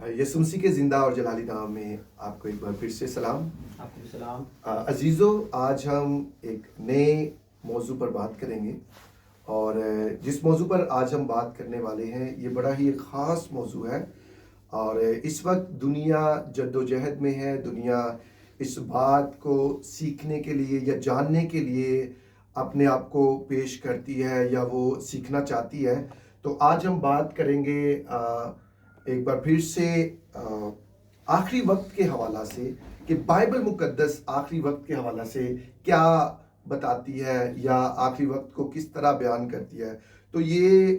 یسوع مسیح کے زندہ اور جلالی نام میں آپ کو ایک بار پھر سے سلام. آپ کو بھی سلام. عزیزو، آج ہم ایک نئے موضوع پر بات کریں گے، اور جس موضوع پر آج ہم بات کرنے والے ہیں یہ بڑا ہی ایک خاص موضوع ہے. اور اس وقت دنیا جد و جہد میں ہے. دنیا اس بات کو سیکھنے کے لیے یا جاننے کے لیے اپنے آپ کو پیش کرتی ہے یا وہ سیکھنا چاہتی ہے. تو آج ہم بات کریں گے ایک بار پھر سے آخری وقت کے حوالہ سے کہ بائبل مقدس آخری وقت کے حوالہ سے کیا بتاتی ہے یا آخری وقت کو کس طرح بیان کرتی ہے. تو یہ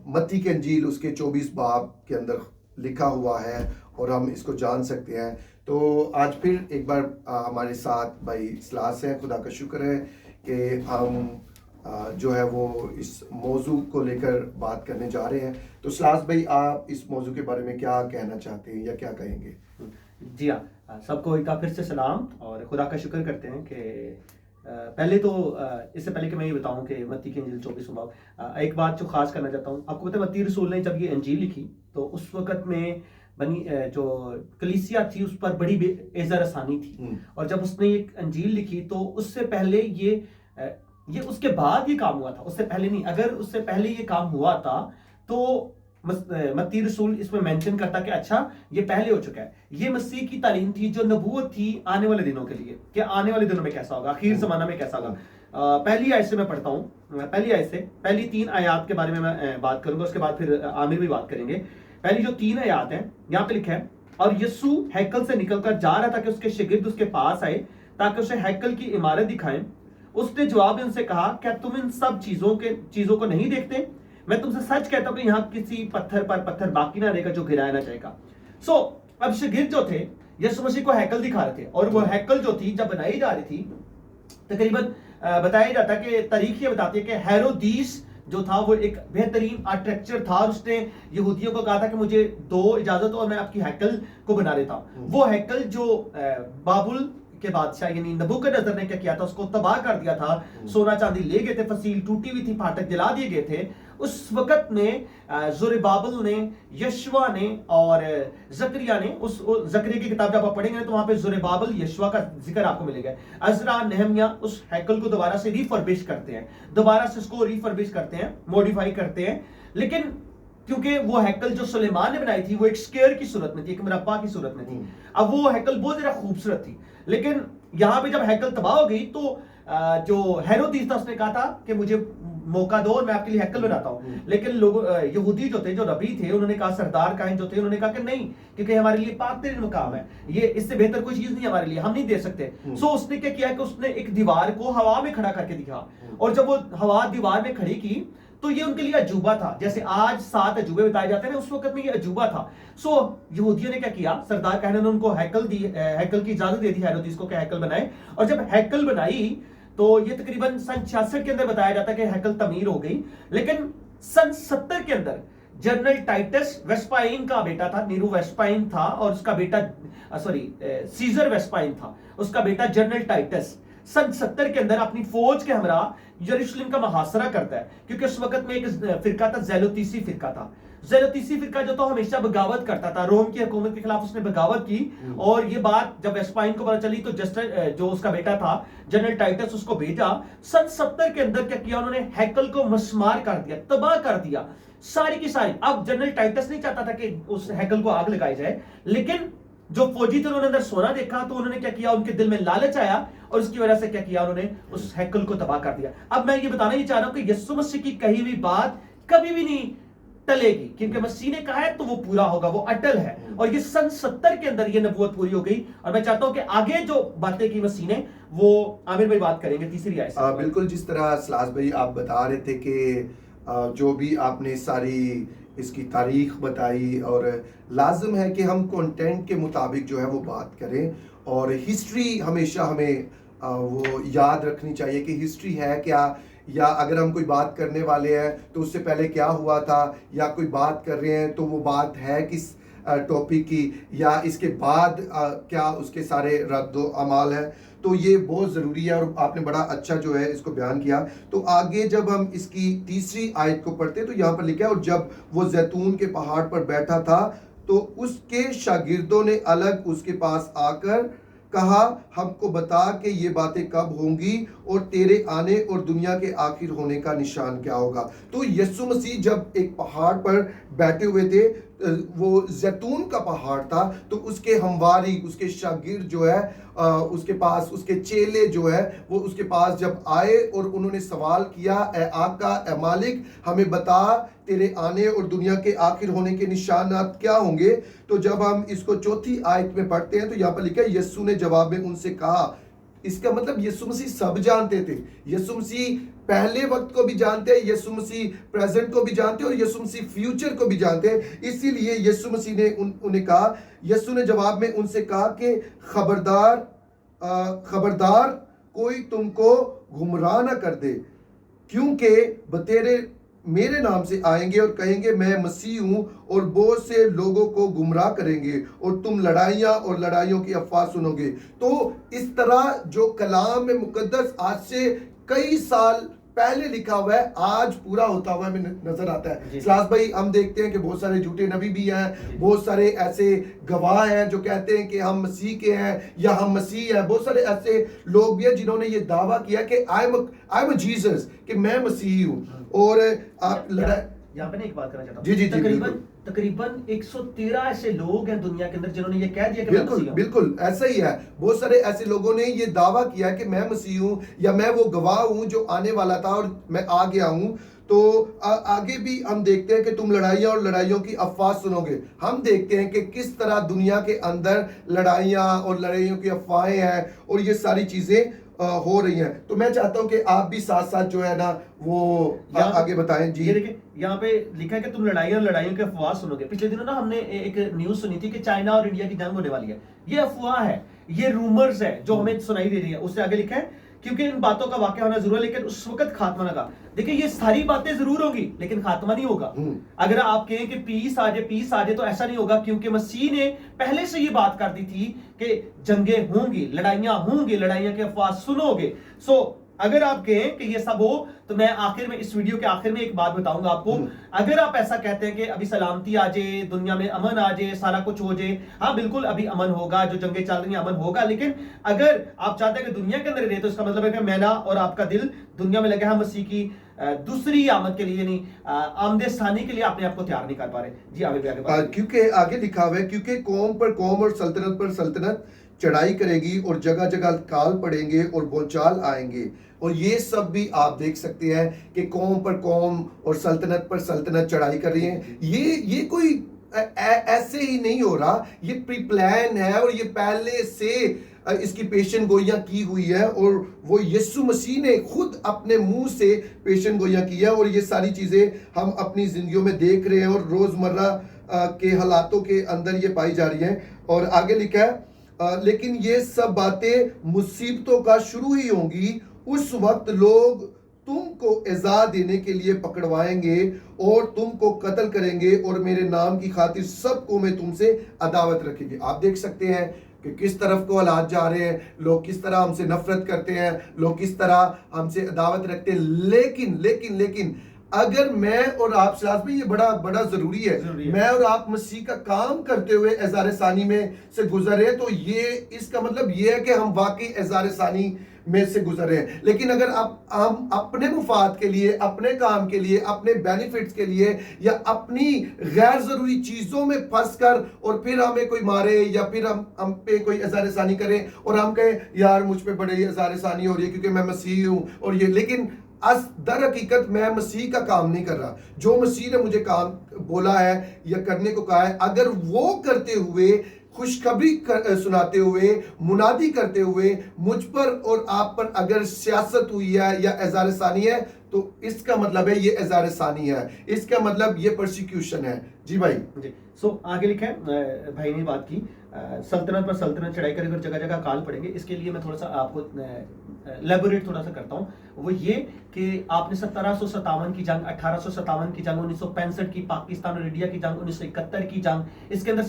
متی کی انجیل اس کے 24 باب کے اندر لکھا ہوا ہے اور ہم اس کو جان سکتے ہیں. تو آج پھر ایک بار ہمارے ساتھ بھائی سلاس ہیں. خدا کا شکر ہے کہ ہم جو ہے وہ اس موضوع کو لے کر بات کرنے جا رہے ہیں. تو سلاس بھائی، آپ اس موضوع کے بارے میں کیا کہنا چاہتے ہیں یا کیا کہیں گے؟ جی ہاں، سب کو ایک بار پھر سے سلام اور خدا کا شکر کرتے ہیں کہ پہلے تو اس سے پہلے کہ میں یہ بتاؤں کہ متی کی انجیل 24 باب، ایک بات جو خاص کرنا چاہتا ہوں. آپ کو پتہ ہے متی رسول نے جب یہ انجیل لکھی تو اس وقت میں جو کلیسیا تھی اس پر بڑی بے عزت رسانی تھی. اور جب اس نے ایک انجیل لکھی تو اس سے پہلے یہ اس کے بعد یہ کام ہوا تھا، اس سے پہلے نہیں. اگر اس سے پہلے یہ کام ہوا تھا تو متی رسول اس میں مینشن کرتا کہ اچھا یہ پہلے ہو چکا ہے. یہ مسیح کی تعلیم تھی جو نبوت تھی آنے والے دنوں کے لیے، کہ آنے والے دنوں میں کیسا ہوگا، آخر زمانہ میں کیسا ہوگا. پہلی آیت سے میں پڑھتا ہوں. پہلی آیت سے پہلی 3 آیات کے بارے میں بات کروں گا، اس کے بعد پھر عامر بھی بات کریں گے. پہلی جو 3 آیات ہیں یہاں پہ لکھا ہے، اور یسوع ہیکل سے نکل کر جا رہا تھا کہ اس کے شاگرد اس کے پاس آئے تاکہ اسے ہیکل کی عمارت دکھائیں. اس نے جواب میں ان سے کہا، کیا تم ان سب چیزوں کو نہیں دیکھتے؟ میں تم سے سچ کہتا ہوں کہ یہاں کسی پتھر پر پتھر باقی نہ رہے گا جو گرایا نہ جائے گا. اب شاگرد جو تھے یسوع مسیح کو ہیکل دکھا رہے تھے، اور وہ ہیکل جو تھی جب بنائی جا رہی تھی، تقریباً بتایا جاتا ہے کہ تاریخ یہ بتاتی ہے کہ ہیرودیس جو تھا وہ ایک بہترین آرکیٹیکچر تھا، اور اس نے یہودیوں کو کہا تھا کہ مجھے دو اجازت اور میں آپ کی ہیکل کو بنا دیتا ہوں. وہ ہیکل جو بابل کے بادشاہ یعنی نبوکدنصر نے کیا تھا، اس کو تباہ کر دیا تھا. سونا چاندی لے گئے تھے، فصیل ٹوٹی ہوئی تھی، پھاٹک جلا دیے گئے تھے. اس وقت میں زربابل نے، یشوا نے اور زکریا نے، اس زکریا کی کتاب جب آپ پڑھیں گے تو وہاں پہ زربابل یشوا کا ذکر آپ کو ملے گا. عزرا، نہمیہ اس ہیکل کو دوبارہ سے ریفربش کرتے ہیں، دوبارہ سے اس کو ریفربش کرتے ہیں، موڈیفائی کرتے ہیں. لیکن کیونکہ وہ ہیکل جو سلیمان نے بنائی تھی وہ ایک سکیئر کی صورت میں تھی، ایک مربع کی صورت میں تھی. اب وہ ہیکل بہت زیادہ خوبصورت تھی، لیکن یہاں پہ جب ہیکل تباہ ہو گئی تو جو ہیرودیس تھا اس نے کہا تھا کہ مجھے موقع دو اور میں آپ کے لیے ہیکل بناتا ہوں. لیکن لوگ یہودی جو تھے، جو ربی تھے، انہوں نے کہا، سردار کاہن جو تھے انہوں نے کہا کہ نہیں، کیونکہ ہمارے لیے پاک ترین مقام ہے، یہ اس سے بہتر کوئی چیز نہیں ہمارے لیے، ہم نہیں دے سکتے. اس نے کیا کیا کہ اس نے ایک دیوار کو ہوا میں کھڑا کر کے دکھا، اور جب وہ ہوا دیوار میں کھڑی کی تو یہ ان کے لیے عجوبہ تھا. جیسے آج 7 عجوبے بتائے جاتے ہیں، اس وقت میں یہ عجوبہ تھا. یہودیوں نے کیا کیا، سردار کہنے نے ان کو ہیکل کی اجازت دے دی ہیرودیس کو کہ ہیکل بنائے. اور جب ہیکل بنائی تو یہ تقریباً سن 66 کے اندر بتایا جاتا ہے کہ ہیکل تعمیر ہو گئی. لیکن سن 70 کے اندر جنرل ٹائٹس ویسپائن کا بیٹا تھا، نیرو ویسپائن تھا، اور اس کا بیٹا سیزر ویسپائن تھا، اس کا بیٹا جنرل ٹائٹس سن 70 کے اندر اپنی فوج کے ہمراہ یروشلم کا محاصرہ کرتا ہے. کیونکہ اس وقت میں ایک فرقہ تھا، زیلوتیسی فرقہ تھا. زیلوتیسی فرقہ جو تو ہمیشہ بغاوت کرتا تھا، روم کی حکومت کے خلاف اس نے بغاوت کی. اور یہ بات جب ویسپائن کو پتہ چلی تو جو اس کا بیٹا تھا جنرل ٹائٹس، اس کو بھیجا. سن 70 کے اندر کیا کیا انہوں نے، ہیکل کو مسمار کر دیا، تباہ کر دیا ساری کی ساری. اب جنرل ٹائٹس نہیں چاہتا تھا کہ اس ہیکل کو آگ لگائی جائے، لیکن جو فوجی تھے انہوں نے اندر سونا دیکھا تو انہوں نے کیا کیا، ان کے دل میں لالچ آیا اور اس کی وجہ سے کیا کیا، انہوں نے اس ہیکل کو تباہ کر دیا. اب میں یہ بتانا یہ چاہ رہا ہوں کہ یسوع مسیح کی کہی ہوئی بات کبھی بھی نہیں ٹلے گی، کیونکہ مسیح نے کہا ہے تو وہ پورا ہوگا، وہ اٹل ہے. اور یہ سن 70 کے اندر یہ نبوت پوری ہو گئی. اور میں چاہتا ہوں کہ آگے جو باتیں کی مسیح نے وہ عامر بھائی بات کریں گے تیسری آیت سے. بالکل، جس طرح سلاس بھائی آپ بتا رہے تھے کہ جو بھی آپ نے ساری اس کی تاریخ بتائی، اور لازم ہے کہ ہم کنٹینٹ کے مطابق جو ہے وہ بات کریں. اور ہسٹری ہمیشہ ہمیں وہ یاد رکھنی چاہیے کہ ہسٹری ہے کیا، یا اگر ہم کوئی بات کرنے والے ہیں تو اس سے پہلے کیا ہوا تھا، یا کوئی بات کر رہے ہیں تو وہ بات ہے کس ٹاپک کی، یا اس کے بعد کیا اس کے سارے رد و عمال ہے. تو یہ بہت ضروری ہے، اور آپ نے بڑا اچھا جو ہے اس کو بیان کیا. تو آگے جب ہم اس کی تیسری آیت کو پڑھتے ہیں تو یہاں پر لکھا ہے، اور جب وہ زیتون کے پہاڑ پر بیٹھا تھا تو اس کے شاگردوں نے الگ اس کے پاس آ کر کہا ہم کو بتا کہ یہ باتیں کب ہوں گی اور تیرے آنے اور دنیا کے آخر ہونے کا نشان کیا ہوگا. تو یسوع مسیح جب ایک پہاڑ پر بیٹھے ہوئے تھے, وہ زیتون کا پہاڑ تھا, تو اس کے ہمواری, اس کے شاگرد جو ہے اس کے پاس, اس کے چیلے جو ہے وہ اس کے پاس جب آئے اور انہوں نے سوال کیا, اے آقا, اے مالک, ہمیں بتا تیرے آنے اور دنیا کے آخر ہونے کے نشانات کیا ہوں گے. تو جب ہم اس کو چوتھی آیت میں پڑھتے ہیں تو یہاں پر لکھا ہے یسوع نے جواب میں ان سے کہا. اس کا مطلب یسوع مسیح سب جانتے تھے. یسوع مسیح پہلے وقت کو بھی جانتے ہیں, یسوع مسیح پریزنٹ کو بھی جانتے اور یسوع مسیح فیوچر کو بھی جانتے ہیں. اسی لیے یسوع مسیح نے انہیں کہا, یسوع نے جواب میں ان سے کہا کہ خبردار کوئی تم کو گمراہ نہ کر دے, کیونکہ بتیرے میرے نام سے آئیں گے اور کہیں گے میں مسیح ہوں, اور بہت سے لوگوں کو گمراہ کریں گے اور تم لڑائیاں اور لڑائیوں کی افواہ سنو گے. تو اس طرح جو کلام مقدس آج سے کئی سال پہلے لکھا ہوا ہے آج پورا ہوتا ہوا ہمیں نظر آتا ہے. سلاس بھائی, ہم دیکھتے ہیں کہ بہت سارے جھوٹے نبی بھی ہیں, بہت سارے ایسے گواہ ہیں جو کہتے ہیں کہ ہم مسیح کے ہیں یا ہم مسیح ہیں. بہت سارے ایسے لوگ بھی ہیں جنہوں نے یہ دعویٰ کیا کہ آئی ایم اے جیسس, کہ میں مسیحی ہوں. اور آپ یہاں پہ ایک بات کرنا چاہتا ہوں. جی تقریباً 113 ایسے لوگ ہیں دنیا کے اندر جنہوں نے یہ کہہ دیا کہ میں مسیح ہوں. بالکل ایسا ہی ہے. بہت سارے ایسے لوگوں نے یہ دعویٰ کیا کہ میں مسیح ہوں یا میں وہ گواہ ہوں جو آنے والا تھا اور میں آ گیا ہوں. تو آگے بھی ہم دیکھتے ہیں کہ تم لڑائیاں اور لڑائیوں کی افواہ سنو گے. ہم دیکھتے ہیں کہ کس طرح دنیا کے اندر لڑائیاں اور لڑائیوں کی افواہیں ہیں اور یہ ساری چیزیں ہو رہی ہیں. تو میں چاہتا ہوں کہ آپ بھی ساتھ ساتھ جو ہے نا وہ آگے بتائیں. جی, یہ دیکھیں یہاں پہ لکھا ہے کہ تم لڑائیاں اور لڑائیوں کی افواہ سنو گے. پچھلے دنوں نا ہم نے ایک نیوز سنی تھی کہ چائنا اور انڈیا کی جنگ ہونے والی ہے. یہ افواہ ہے, یہ رومرز ہے جو ہمیں سنائی دے رہی ہے. اس سے آگے لکھا ہے کیونکہ ان باتوں کا واقعہ ہونا ضرور ہے لیکن اس وقت خاتمہ نہ کا. دیکھیں یہ ساری باتیں ضرور ہوں گی لیکن خاتمہ نہیں ہوگا. اگر آپ کہیں کہ پیس آ جائے تو ایسا نہیں ہوگا, کیونکہ مسیح نے پہلے سے یہ بات کر دی تھی کہ جنگیں ہوں گی, لڑائیاں ہوں گی, لڑائیاں کے افواہ سنو گے. سو اگر آپ کہیں کہ یہ سب ہو تو میں آخر میں اس ویڈیو کے آخر میں ایک بات بتاؤں گا آپ کو. اگر آپ ایسا کہتے ہیں کہ ابھی سلامتی آ جائے, دنیا میں امن آ جائے, سارا کچھ ہو جائے, ہاں بالکل ابھی امن ہوگا, جو جنگیں چل رہی ہیں امن ہوگا, لیکن اگر آپ چاہتے ہیں کہ دنیا کے اندر رہے تو اس کا مطلب ہے کہ میرا اور آپ کا دل دنیا میں لگا ہے مسیح کی دوسری آمد کے لیے, نہیں آمد ثانی کے لیے اپنے آپ کو تیار نہیں کر پا رہے. جی آگے کیونکہ آگے لکھا ہوا ہے کیونکہ قوم پر قوم اور سلطنت پر سلطنت چڑھائی کرے گی اور جگہ جگہ کال پڑیں گے اور بھونچال آئیں گے. اور یہ سب بھی آپ دیکھ سکتے ہیں کہ قوم پر قوم اور سلطنت پر سلطنت چڑھائی کر رہی ہیں. یہ کوئی ایسے ہی نہیں ہو رہا, یہ پری پلان ہے اور یہ پہلے سے اس کی پیشن گوئیاں کی ہوئی ہے اور وہ یسوع مسیح نے خود اپنے منہ سے پیشن گوئیاں کی ہے. اور یہ ساری چیزیں ہم اپنی زندگیوں میں دیکھ رہے ہیں اور روزمرہ کے حالاتوں کے اندر یہ پائی جا رہی ہیں. اور آگے لکھا ہے لیکن یہ سب باتیں مصیبتوں کا شروع ہی ہوں گی. اس وقت لوگ تم کو ایذا دینے کے لیے پکڑوائیں گے اور تم کو قتل کریں گے اور میرے نام کی خاطر سب کو میں تم سے عداوت رکھیں گے. آپ دیکھ سکتے ہیں کہ کس طرف کو حالات جا رہے ہیں, لوگ کس طرح ہم سے نفرت کرتے ہیں, لوگ کس طرح ہم سے عداوت رکھتے ہیں. لیکن اگر میں اور آپ سلاس میں یہ بڑا ضروری ہے, میں اور آپ مسیح کا کام کرتے ہوئے اظہار ثانی میں سے گزرے تو یہ اس کا مطلب یہ ہے کہ ہم واقعی اظہار ثانی میں سے گزر رہے ہیں. لیکن اگر ہم اپنے مفاد کے لیے, اپنے کام کے لیے, اپنے بینیفٹس کے لیے یا اپنی غیر ضروری چیزوں میں پھنس کر اور پھر ہمیں کوئی مارے یا پھر ہم پہ کوئی اظہار ثانی کریں اور ہم کہیں یار مجھ پہ بڑے اظہار ثانی ہو رہی ہے کیونکہ میں مسیحی ہوں اور یہ, لیکن در حقیقت میں مسیح کا کام نہیں کر رہا. جو مسیح نے مجھے کام بولا ہے یا کرنے کو کہا ہے, اگر وہ کرتے ہوئے, خوشخبری سناتے ہوئے, منادی کرتے ہوئے مجھ پر اور آپ پر اگر سیاست ہوئی ہے یا اظہار ثانی ہے تو اس کا مطلب ہے یہ اظہار ثانی ہے, اس کا مطلب یہ پرسیکیوشن ہے. جی بھائی. جی سو آگے لکھا ہے, بھائی نے بات کی سلطنت پر سلطنت چڑھائی کرے گا, جگہ جگہ کال پڑیں گے. اس کے لیے میں تھوڑا سا آپ کو لیبوریٹ تھوڑا سا کرتا ہوں. وہ یہ کہ آپ نے 1757 کی جنگ, 1857 کی جنگ, 1965 کی پاکستان اور انڈیا کی جنگ, 1971 کی جنگ, اس کے اندر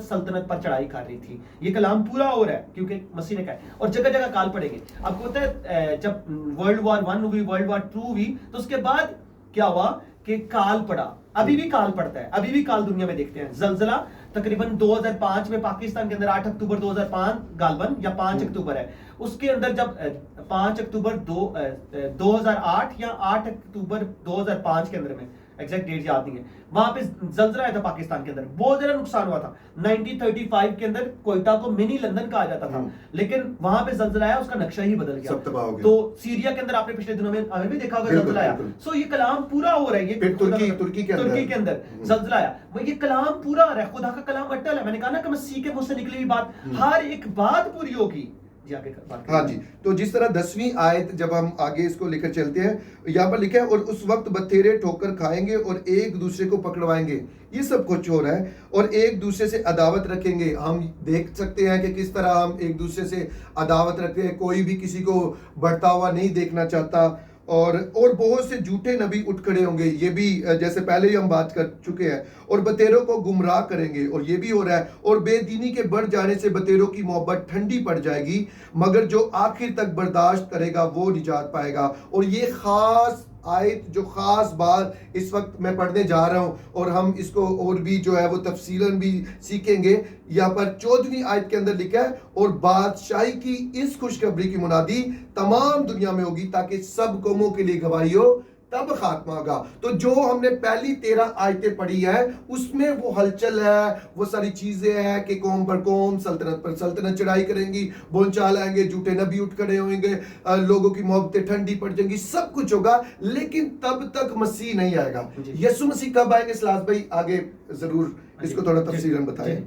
سلطنت پر چڑھائی کر رہی تھی. یہ کلام پورا ہو رہا ہے کیونکہ مسیح نے کہا ہے, اور جگہ جگہ کال پڑیں گے. آپ کو پتہ ہے جب ورلڈ وار 1 ہوئی, ورلڈ وار 2 ہوئی, تو اس کے بعد کیا ہوا کہ کال پڑا, ابھی بھی کال پڑتا ہے, ابھی بھی کال دنیا میں دیکھتے ہیں. زلزلہ تقریباً 2005 میں پاکستان کے اندر 8 اکتوبر 2005 غالباً یا 5 اکتوبر ہے, اس کے اندر جب 5 اکتوبر 2008 یا 8 اکتوبر 2005 کے اندر میں ایگزیکٹ ڈیٹ یاد نہیں ہے, وہاں پہ زلزلہ آیا تھا پاکستان کے اندر, بہت زیادہ نقصان ہوا تھا. 1935 کے اندر کوئٹہ کو منی لندن کہا جاتا تھا, لیکن وہاں پہ زلزلہ آیا, اس کا نقشہ ہی بدل گیا, سب تباہ ہو گیا. تو سیریا کے اندر آپ نے پچھلے دنوں میں ہمیں بھی دیکھا ہوگا زلزلہ آیا. سو یہ کلام پورا ہو رہا ہے, یہ ترکی کے اندر زلزلہ آیا, یہ کلام پورا ہو رہا ہے, خدا کا کلام اٹل ہے. میں نے کہا نا کہ مسیح کے منہ سے نکلی ہوئی بات ہر ایک بات پوری ہوگی. ہاں جی, تو جس طرح 10ویں آیت جب ہم آگے اس کو لے کر چلتے ہیں, یہاں پر لکھا ہے اور اس وقت بتھیرے ٹھوکر کھائیں گے اور ایک دوسرے کو پکڑوائیں گے. یہ سب کچھ ہو رہا ہے, اور ایک دوسرے سے عداوت رکھیں گے. ہم دیکھ سکتے ہیں کہ کس طرح ہم ایک دوسرے سے عداوت رکھتے ہیں, کوئی بھی کسی کو بڑھتا ہوا نہیں دیکھنا چاہتا, اور بہت سے جھوٹے نبی اٹھ کھڑے ہوں گے. یہ بھی جیسے پہلے ہی ہم بات کر چکے ہیں, اور بتیروں کو گمراہ کریں گے, اور یہ بھی ہو رہا ہے. اور بے دینی کے بڑھ جانے سے بتیروں کی محبت ٹھنڈی پڑ جائے گی, مگر جو آخر تک برداشت کرے گا وہ نجات پائے گا. اور یہ خاص آیت, جو خاص بات اس وقت میں پڑھنے جا رہا ہوں, اور ہم اس کو اور بھی جو ہے وہ تفصیلاً بھی سیکھیں گے. یہاں پر 14ویں آیت کے اندر لکھا ہے اور بادشاہی کی اس خوشخبری کی منادی تمام دنیا میں ہوگی تاکہ سب قوموں کے لیے گواہی ہو, تب خاتمہ ہوگا. تو جو ہم نے پہلی 13 آیتیں پڑھی ہیں اس میں وہ ہلچل ہے, وہ ساری چیزیں ہیں کہ قوم پر قوم, سلطنت پر سلطنت چڑھائی کریں گی, بول چال آئیں گے, جھوٹے نبی اٹھ کھڑے ہوئیں گے, لوگوں کی محبتیں ٹھنڈی پڑ جائیں گی, سب کچھ ہوگا, لیکن تب تک مسیح نہیں آئے گا. یسوع مسیح کب آئیں گے؟ سلاس بھائی آگے ضرور اس کو تھوڑا تفصیلاً بتائیں.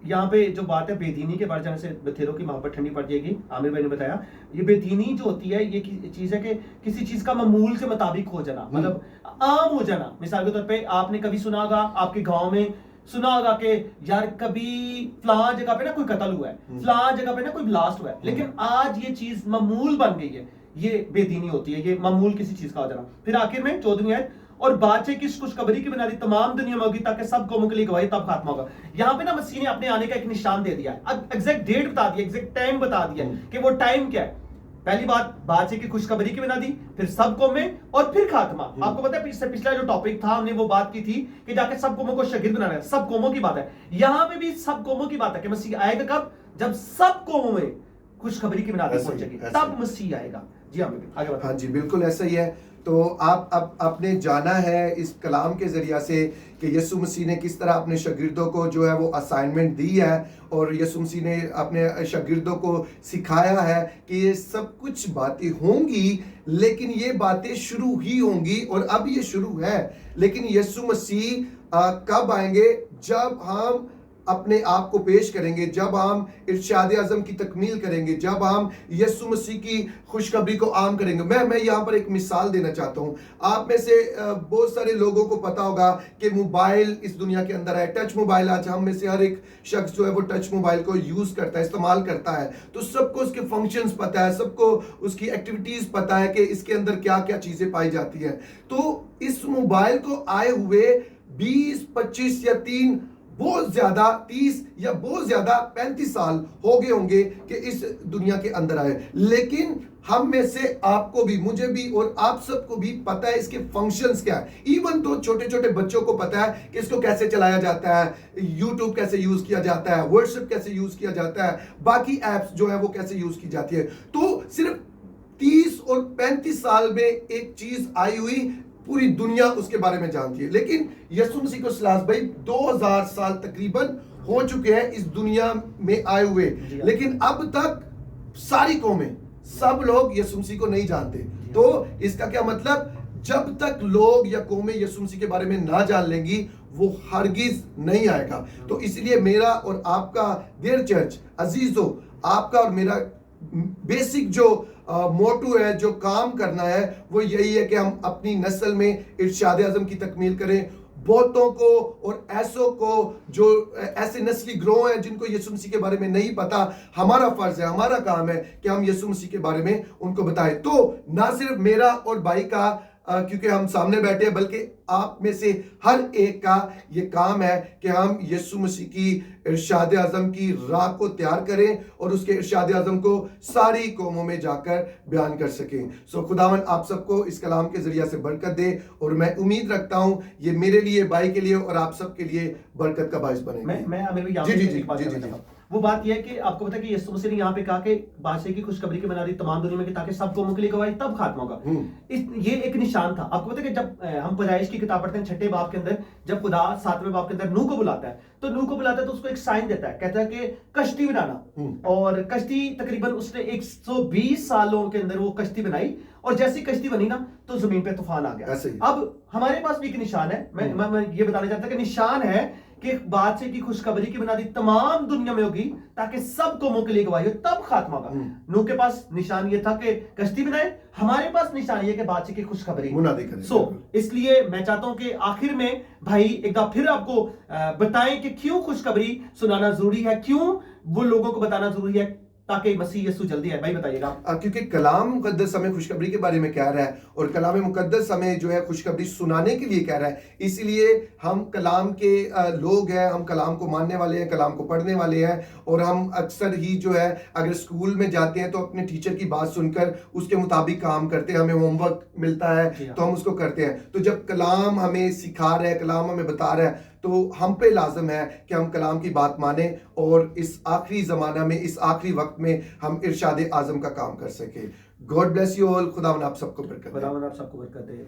یہاں پہ جو بات ہے بے دینی کے بڑھ جانے سے بتھیروں کی محبت ٹھنڈی پڑ جائے گی, عامر بھائی نے بتایا. یہ بے دینی جو ہوتی ہے یہ چیز ہے کہ کسی چیز کا معمول کے مطابق ہو جانا, مطلب عام ہو جانا. مثال کے طور پہ آپ نے کبھی سنا ہوگا, آپ کے گاؤں میں سنا ہوگا کہ یار کبھی فلاں جگہ پہ نا کوئی قتل ہوا ہے, فلاں جگہ پہ نا کوئی بلاسٹ ہوا ہے, لیکن آج یہ چیز معمول بن گئی ہے. یہ بے دینی ہوتی ہے, یہ معمول کسی چیز کا ہو جانا. پھر آخر میں 14ویں آیت, اور بادشاہ کی خوشخبری کی بنیادی تمام دنیا میں ہوگی تاکہ سب قوموں کے لیے گواہی تب خاتمہ ہوگا. یہاں پہ نا مسیح نے اپنے آنے کا ایک نشان دے دیا ہے, اب ایگزیکٹ ڈیٹ بتا دی, ایگزیکٹ ٹائم بتا دیا کہ وہ ٹائم کیا ہے. پہلی بات بادشاہ کی خوشخبری کی بنیادی, پھر سب قومیں, اور پھر خاتمہ. آپ کو پتا ہے اس سے پچھلا جو ٹاپک تھا ہم نے وہ بات کی تھی کہ جا کے سب قوموں کو شاگرد بنانا ہے, سب قوموں کی بات ہے. یہاں پہ بھی سب قوموں کی بات ہے کہ مسیح آئے گا کب؟ جب سب قوموں میں خوشخبری کی بنیادی پہنچے گی, تب مسیح آئے گا. جی ہاں جی, بالکل ایسا ہی ہے. تو آپ نے جانا ہے اس کلام کے ذریعہ سے کہ یسوع مسیح نے کس طرح اپنے شاگردوں کو جو ہے وہ اسائنمنٹ دی ہے, اور یسوع مسیح نے اپنے شاگردوں کو سکھایا ہے کہ یہ سب کچھ باتیں ہوں گی, لیکن یہ باتیں شروع ہی ہوں گی, اور اب یہ شروع ہے. لیکن یسوع مسیح کب آئیں گے؟ جب ہم اپنے آپ کو پیش کریں گے, جب ہم ارشاد اعظم کی تکمیل کریں گے, جب ہم یسوع مسیح کی خوشخبری کو عام کریں گے. میں یہاں پر ایک مثال دینا چاہتا ہوں. آپ میں سے بہت سارے لوگوں کو پتا ہوگا کہ موبائل اس دنیا کے اندر ہے, ٹچ موبائل. آج ہم میں سے ہر ایک شخص جو ہے وہ ٹچ موبائل کو یوز کرتا ہے, استعمال کرتا ہے. تو سب کو اس کے فنکشنز پتا ہے, سب کو اس کی ایکٹیویٹیز پتا ہے کہ اس کے اندر کیا کیا چیزیں پائی جاتی ہیں. تو اس موبائل کو آئے ہوئے 20 25 یا 30 یا بہت زیادہ 35 سال ہو گئے ہوں گے کہ اس دنیا کے اندر آئے. لیکن ہم میں سے آپ کو بھی, مجھے بھی, اور آپ سب کو بھی پتا ہے اس کے فنکشنز کیا ہے. ایون تو چھوٹے چھوٹے بچوں کو پتا ہے کہ اس کو کیسے چلایا جاتا ہے, یوٹیوب کیسے یوز کیا جاتا ہے, واٹس ایپ کیسے یوز کیا جاتا ہے, باقی ایپس جو ہے وہ کیسے یوز کی جاتی ہے. تو صرف 30 اور 35 سال میں ایک چیز آئی ہوئی, پوری دنیا اس کے بارے میں جانتی ہے. لیکن یسوع مسیح کو سلاس بھائی 2000 سال تقریباً ہو چکے ہیں اس دنیا میں آئے ہوئے, لیکن اب تک ساری قومیں, سب لوگ یسوع مسیح کو نہیں جانتے. تو اس کا کیا مطلب؟ جب تک لوگ یا قومیں یسوع مسیح کے بارے میں نہ جان لیں گی وہ ہرگز نہیں آئے گا. تو اس لیے میرا اور آپ کا ڈیئر چرچ عزیزو, آپ کا اور میرا بیسک جو موٹو ہے, جو کام کرنا ہے, وہ یہی ہے کہ ہم اپنی نسل میں ارشاد اعظم کی تکمیل کریں. بہتوں کو اور ایسوں کو جو ایسے نسلی گروہ ہیں جن کو یسوع مسیح کے بارے میں نہیں پتا, ہمارا فرض ہے, ہمارا کام ہے کہ ہم یسوع مسیح کے بارے میں ان کو بتائیں. تو نہ صرف میرا اور بھائی کا, کیونکہ ہم سامنے بیٹھے ہیں, بلکہ آپ میں سے ہر ایک کا یہ کام ہے کہ ہم یسوع مسیح کی ارشاد اعظم کی راہ کو تیار کریں اور اس کے ارشاد اعظم کو ساری قوموں میں جا کر بیان کر سکیں. سو خداوند آپ سب کو اس کلام کے ذریعہ سے برکت دے, اور میں امید رکھتا ہوں یہ میرے لیے, بھائی کے لیے اور آپ سب کے لیے برکت کا باعث بنے گا. میں عامر بھائی یہاں جی پہ جی ایک بات جی کرنا جی چاہتا ہوں. وہ بات یہ ہے کہ آپ کو پتا ہے کہ یسوع مسیح نے یہاں پہ کہا کہ بادشاہی کی خوشخبری کی بنیادی تمام دنیا میں کہ تاکہ سب قوموں کے لیے گواہی تب خاتمہ ہوگا. یہ ایک نشان تھا. آپ کو پتا ہے کہ جب ہم پیدائش کی کتاب پڑھتے ہیں 6 باب کے اندر, جب خدا 7ویں باب کے اندر نوح کو بلاتا ہے تو نوح کو بلاتا ہے تو اس کو ایک سائن دیتا ہے, کہتا ہے کہ کشتی بنانا. اور کشتی تقریباً اس نے 120 سالوں کے اندر وہ کشتی بنائی, اور جیسی کشتی بنی نا تو زمین پہ طوفان آ گیا. اب ہمارے پاس بھی ایک نشان ہے. میں یہ بتانا چاہتا ہوں کہ نشان ہے کہ بادشاہ کی خوشخبری کی بنیادی تمام دنیا میں ہوگی تاکہ سب قوموں کے لیے گواہی ہو, تب خاتمہ ہوگا. نوح کے پاس نشان یہ تھا کہ کشتی بنائے, ہمارے پاس نشان یہ کہ بادشاہ کی خوشخبری منادی کریں. سو اس لیے میں چاہتا ہوں کہ آخر میں بھائی ایک دفعہ پھر آپ کو بتائیں کہ کیوں خوشخبری سنانا ضروری ہے, کیوں وہ لوگوں کو بتانا ضروری ہے تاکہ مسیح یسوع جلدی آئے. بھائی بتائیے گا. کیونکہ کلام مقدس ہمیں خوشخبری کے بارے میں کہہ رہا ہے, اور کلام مقدس ہمیں جو ہے خوشخبری سنانے کے لیے کہہ رہا ہے. اس لیے ہم کلام کے لوگ ہیں, ہم کلام کو ماننے والے ہیں, کلام کو پڑھنے والے ہیں, اور ہم اکثر ہی جو ہے اگر اسکول میں جاتے ہیں تو اپنے ٹیچر کی بات سن کر اس کے مطابق کام کرتے ہیں. ہمیں ہوم ورک ملتا ہے تو ہم اس کو کرتے ہیں. تو جب کلام ہمیں سکھا رہا ہے, کلام ہمیں بتا رہا ہے, تو ہم پہ لازم ہے کہ ہم کلام کی بات مانیں, اور اس آخری زمانہ میں, اس آخری وقت میں ہم ارشاد اعظم کا کام کر سکیں. God bless you all. خداوند آپ سب کو برکت دے. خداوند آپ سب کو برکت دے.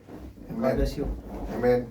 آمین. God bless you. آمین.